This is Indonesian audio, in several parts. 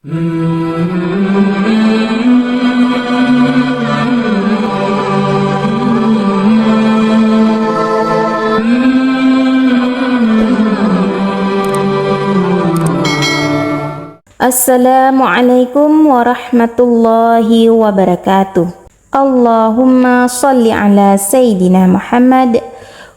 Assalamualaikum warahmatullahi wabarakatuh. Allahumma salli ala Sayyidina Muhammad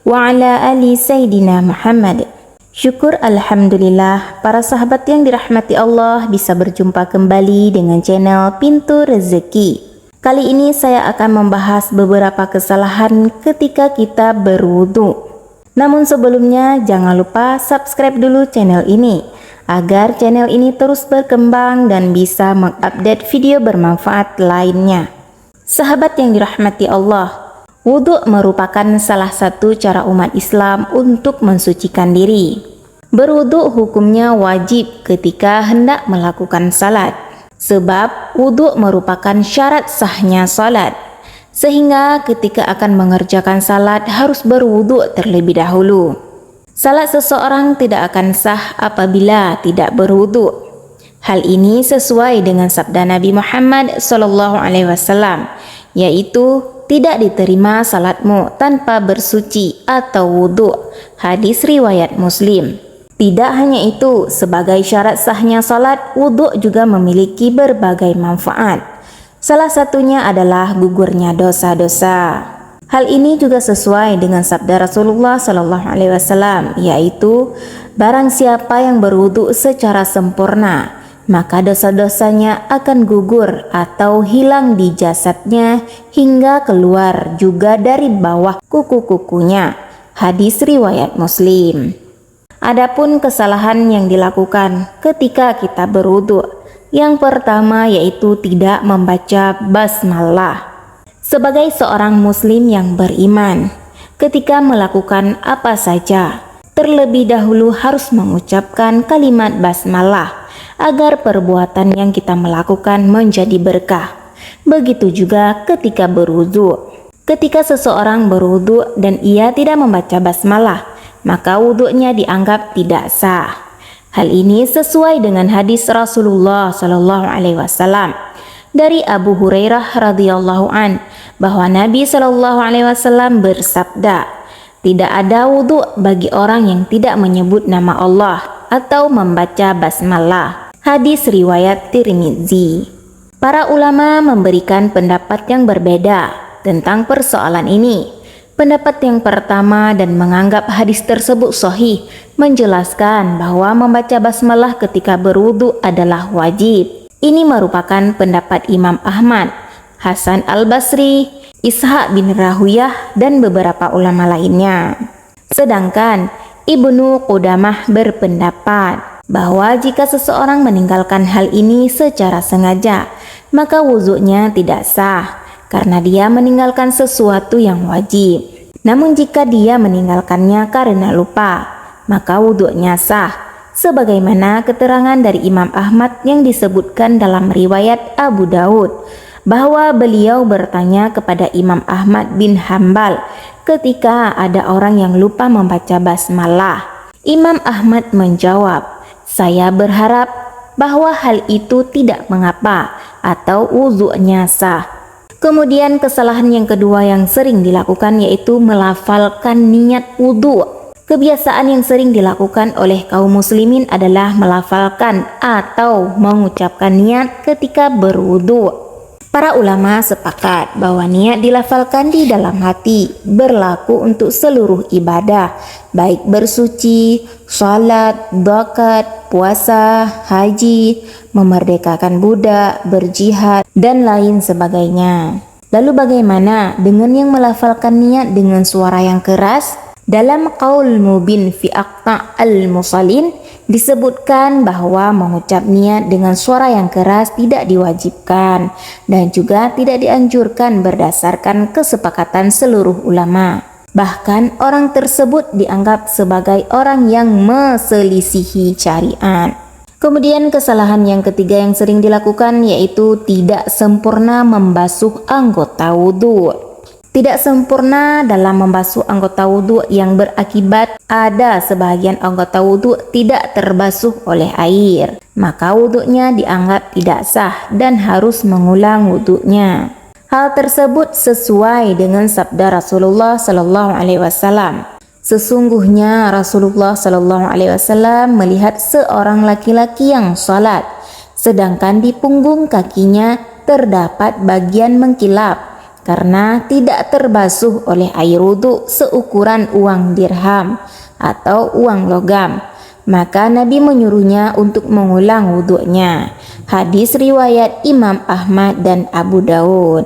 wa ala ali Sayyidina Muhammad. Syukur alhamdulillah, para sahabat yang dirahmati Allah bisa berjumpa kembali dengan channel Pintu Rezeki. Kali ini saya akan membahas beberapa kesalahan ketika kita berwudu. Namun sebelumnya jangan lupa subscribe dulu channel ini agar channel ini terus berkembang dan bisa mengupdate video bermanfaat lainnya. Sahabat yang dirahmati Allah, wudu merupakan salah satu cara umat Islam untuk mensucikan diri. Berwudu hukumnya wajib ketika hendak melakukan salat, sebab wudu merupakan syarat sahnya salat. Sehingga ketika akan mengerjakan salat harus berwudu terlebih dahulu. Salat seseorang tidak akan sah apabila tidak berwudu. Hal ini sesuai dengan sabda Nabi Muhammad SAW, yaitu tidak diterima salatmu tanpa bersuci atau wudu. Hadis riwayat Muslim. Tidak hanya itu, sebagai syarat sahnya salat, wudu juga memiliki berbagai manfaat. Salah satunya adalah gugurnya dosa-dosa. Hal ini juga sesuai dengan sabda Rasulullah SAW, yaitu barang siapa yang berwudu secara sempurna, maka dosa-dosanya akan gugur atau hilang di jasadnya hingga keluar juga dari bawah kuku-kukunya. Hadis riwayat Muslim. Adapun kesalahan yang dilakukan ketika kita berwudu, yang pertama yaitu tidak membaca basmalah. Sebagai seorang muslim yang beriman, ketika melakukan apa saja, terlebih dahulu harus mengucapkan kalimat basmalah agar perbuatan yang kita melakukan menjadi berkah. Begitu juga ketika berwudu. Ketika seseorang berwudu dan ia tidak membaca basmalah, maka wudunya dianggap tidak sah. Hal ini sesuai dengan hadis Rasulullah SAW dari Abu Hurairah radhiyallahu an, bahwa Nabi SAW bersabda, tidak ada wudu bagi orang yang tidak menyebut nama Allah atau membaca basmalah. Hadis riwayat Tirmizi. Para ulama memberikan pendapat yang berbeda tentang persoalan ini. Pendapat yang pertama dan menganggap hadis tersebut sahih menjelaskan bahwa membaca basmalah ketika berwudu adalah wajib. Ini merupakan pendapat Imam Ahmad, Hasan Al-Basri, Ishaq bin Rahuyah, dan beberapa ulama lainnya. Sedangkan Ibnu Qudamah berpendapat bahwa jika seseorang meninggalkan hal ini secara sengaja, maka wudunya tidak sah karena dia meninggalkan sesuatu yang wajib. Namun jika dia meninggalkannya karena lupa, maka wudunya sah, sebagaimana keterangan dari Imam Ahmad yang disebutkan dalam riwayat Abu Daud, bahwa beliau bertanya kepada Imam Ahmad bin Hambal ketika ada orang yang lupa membaca basmalah. Imam Ahmad menjawab, saya berharap bahwa hal itu tidak mengapa atau wudunya sah. Kemudian kesalahan yang kedua yang sering dilakukan yaitu melafalkan niat wudu. Kebiasaan yang sering dilakukan oleh kaum muslimin adalah melafalkan atau mengucapkan niat ketika berwudu. Para ulama sepakat bahwa niat dilafalkan di dalam hati berlaku untuk seluruh ibadah, baik bersuci, salat, zakat, puasa, haji, memerdekakan budak, berjihad, dan lain sebagainya. Lalu bagaimana dengan yang melafalkan niat dengan suara yang keras? Dalam Qaul Mubin fi Aqta' al-Musallin disebutkan bahwa mengucap niat dengan suara yang keras tidak diwajibkan dan juga tidak dianjurkan berdasarkan kesepakatan seluruh ulama. Bahkan orang tersebut dianggap sebagai orang yang meselisihi syariat. Kemudian kesalahan yang ketiga yang sering dilakukan yaitu tidak sempurna membasuh anggota wudu. Tidak sempurna dalam membasuh anggota wudhu yang berakibat ada sebagian anggota wudhu tidak terbasuh oleh air, maka wudhunya dianggap tidak sah dan harus mengulang wudhunya. Hal tersebut sesuai dengan sabda Rasulullah Sallallahu Alaihi Wasallam. Sesungguhnya Rasulullah Sallallahu Alaihi Wasallam melihat seorang laki-laki yang salat, sedangkan di punggung kakinya terdapat bagian mengkilap karena tidak terbasuh oleh air wudhu seukuran uang dirham atau uang logam. Maka Nabi menyuruhnya untuk mengulang wudhunya. Hadis riwayat Imam Ahmad dan Abu Daud.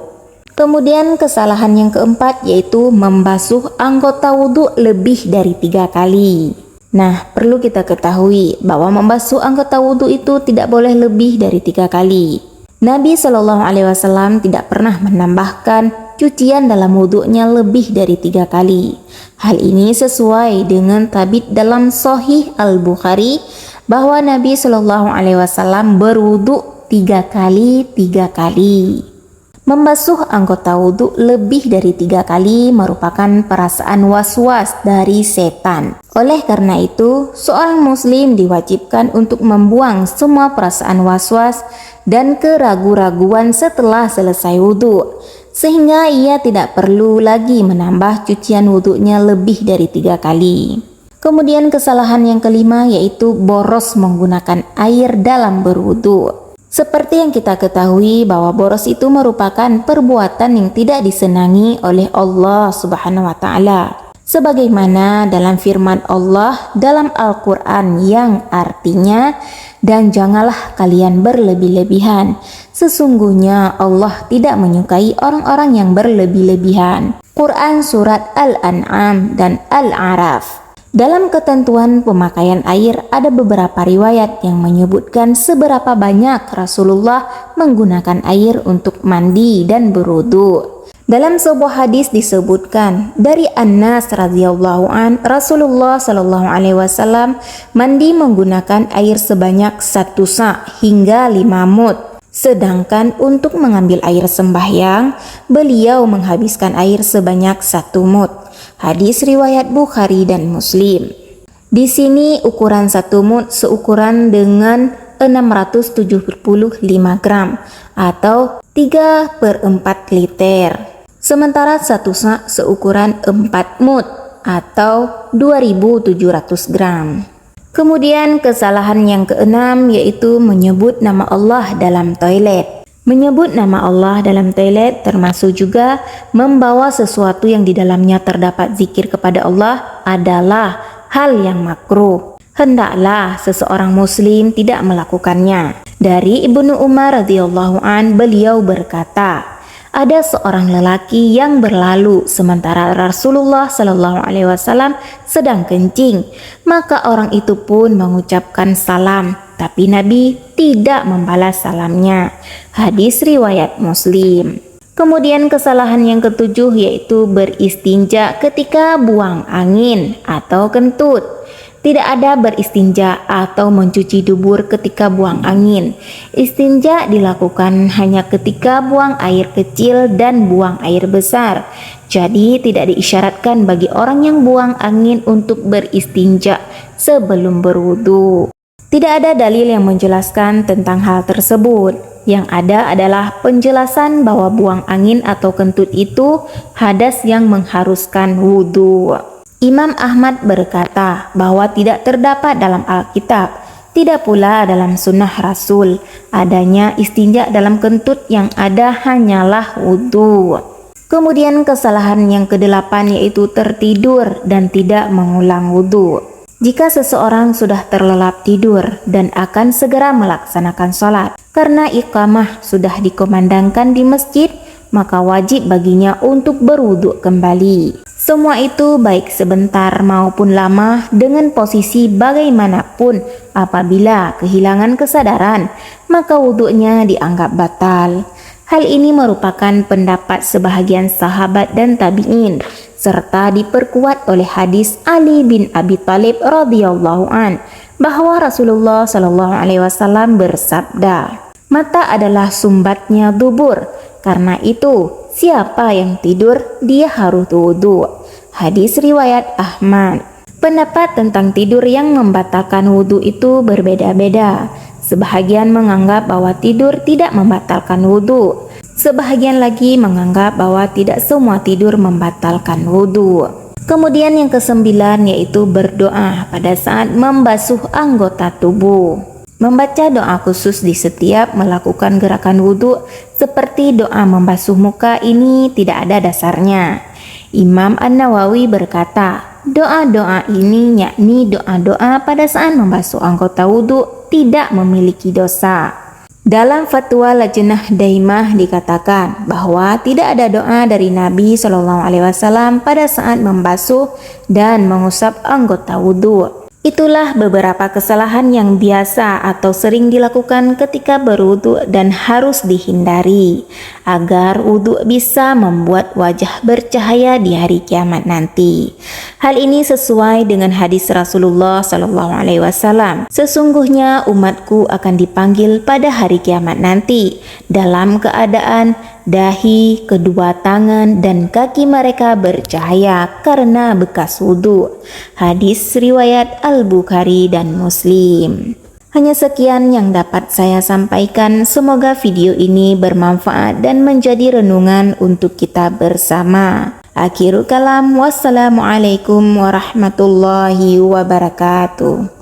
Kemudian kesalahan yang keempat yaitu membasuh anggota wudhu lebih dari 3 kali. Nah, perlu kita ketahui bahwa membasuh anggota wudhu itu tidak boleh lebih dari 3 kali. Nabi Shallallahu Alaihi Wasallam tidak pernah menambahkan cucian dalam wudhunya lebih dari 3 kali. Hal ini sesuai dengan tabit dalam Sahih Al-Bukhari bahwa Nabi Shallallahu Alaihi Wasallam berwudhu 3 kali. Membasuh anggota wudhu lebih dari 3 kali merupakan perasaan was-was dari setan. Oleh karena itu, seorang muslim diwajibkan untuk membuang semua perasaan was-was dan keraguan-raguan setelah selesai wudhu, sehingga ia tidak perlu lagi menambah cucian wudhunya lebih dari 3 kali. Kemudian kesalahan yang kelima yaitu boros menggunakan air dalam berwudhu. Seperti yang kita ketahui bahwa boros itu merupakan perbuatan yang tidak disenangi oleh Allah Subhanahu wa Ta'ala. Sebagaimana dalam firman Allah dalam Al-Quran yang artinya, dan janganlah kalian berlebih-lebihan. Sesungguhnya Allah tidak menyukai orang-orang yang berlebih-lebihan. Quran Surat Al-An'am dan Al-A'raf. Dalam ketentuan pemakaian air ada beberapa riwayat yang menyebutkan seberapa banyak Rasulullah menggunakan air untuk mandi dan berwudu. Dalam sebuah hadis disebutkan dari Anas radhiyallahu an, Rasulullah Shallallahu Alaihi Wasallam mandi menggunakan air sebanyak 1 sa' hingga 5 mud. Sedangkan untuk mengambil air sembahyang, beliau menghabiskan air sebanyak 1 mud. Hadis riwayat Bukhari dan Muslim. Di sini ukuran 1 mud seukuran dengan 675 gram atau 3/4 liter. Sementara 1 sa' seukuran 4 mud atau 2700 gram. Kemudian kesalahan yang keenam yaitu menyebut nama Allah dalam toilet. Menyebut nama Allah dalam toilet termasuk juga membawa sesuatu yang di dalamnya terdapat zikir kepada Allah adalah hal yang makruh. Hendaklah seseorang muslim tidak melakukannya. Dari Ibnu Umar radhiyallahu an, beliau berkata, ada seorang lelaki yang berlalu sementara Rasulullah Shallallahu Alaihi Wasallam sedang kencing, maka orang itu pun mengucapkan salam, tapi Nabi tidak membalas salamnya. Hadis riwayat Muslim. Kemudian kesalahan yang ketujuh yaitu beristinja ketika buang angin atau kentut. Tidak ada beristinja atau mencuci dubur ketika buang angin. Istinja dilakukan hanya ketika buang air kecil dan buang air besar. Jadi tidak diisyaratkan bagi orang yang buang angin untuk beristinja sebelum berwudu. Tidak ada dalil yang menjelaskan tentang hal tersebut. Yang ada adalah penjelasan bahwa buang angin atau kentut itu hadas yang mengharuskan wudu. Imam Ahmad berkata bahwa tidak terdapat dalam Alkitab, tidak pula dalam sunnah Rasul, adanya istinja dalam kentut, yang ada hanyalah wudu. Kemudian kesalahan yang kedelapan yaitu tertidur dan tidak mengulang wudu. Jika seseorang sudah terlelap tidur dan akan segera melaksanakan sholat, karena iqamah sudah dikumandangkan di masjid, maka wajib baginya untuk berwudu kembali. Semua itu baik sebentar maupun lama dengan posisi bagaimanapun. Apabila kehilangan kesadaran, maka wudunya dianggap batal. Hal ini merupakan pendapat sebahagian sahabat dan tabi'in, serta diperkuat oleh hadis Ali bin Abi Thalib radhiyallahu an, bahwa Rasulullah Shallallahu Alaihi Wasallam bersabda, mata adalah sumbatnya dubur. Karena itu, siapa yang tidur, dia harus wudu. Hadis riwayat Ahmad. Pendapat tentang tidur yang membatalkan wudu itu berbeda-beda. Sebahagian menganggap bahwa tidur tidak membatalkan wudu. Sebahagian lagi menganggap bahwa tidak semua tidur membatalkan wudu. Kemudian yang kesembilan yaitu berdoa pada saat membasuh anggota tubuh. Membaca doa khusus di setiap melakukan gerakan wudhu seperti doa membasuh muka ini tidak ada dasarnya. Imam An-Nawawi berkata, doa-doa ini yakni doa-doa pada saat membasuh anggota wudhu tidak memiliki dosa. Dalam fatwa Lajnah Daimah dikatakan bahwa tidak ada doa dari Nabi SAW pada saat membasuh dan mengusap anggota wudhu. Itulah beberapa kesalahan yang biasa atau sering dilakukan ketika berwudu dan harus dihindari agar wudu bisa membuat wajah bercahaya di hari kiamat nanti. Hal ini sesuai dengan hadis Rasulullah SAW. Sesungguhnya umatku akan dipanggil pada hari kiamat nanti dalam keadaan dahi, kedua tangan, dan kaki mereka bercahaya karena bekas wudhu. Hadis riwayat Al-Bukhari dan Muslim. Hanya sekian yang dapat saya sampaikan. Semoga video ini bermanfaat dan menjadi renungan untuk kita bersama. Akhirul kalam, wassalamualaikum warahmatullahi wabarakatuh.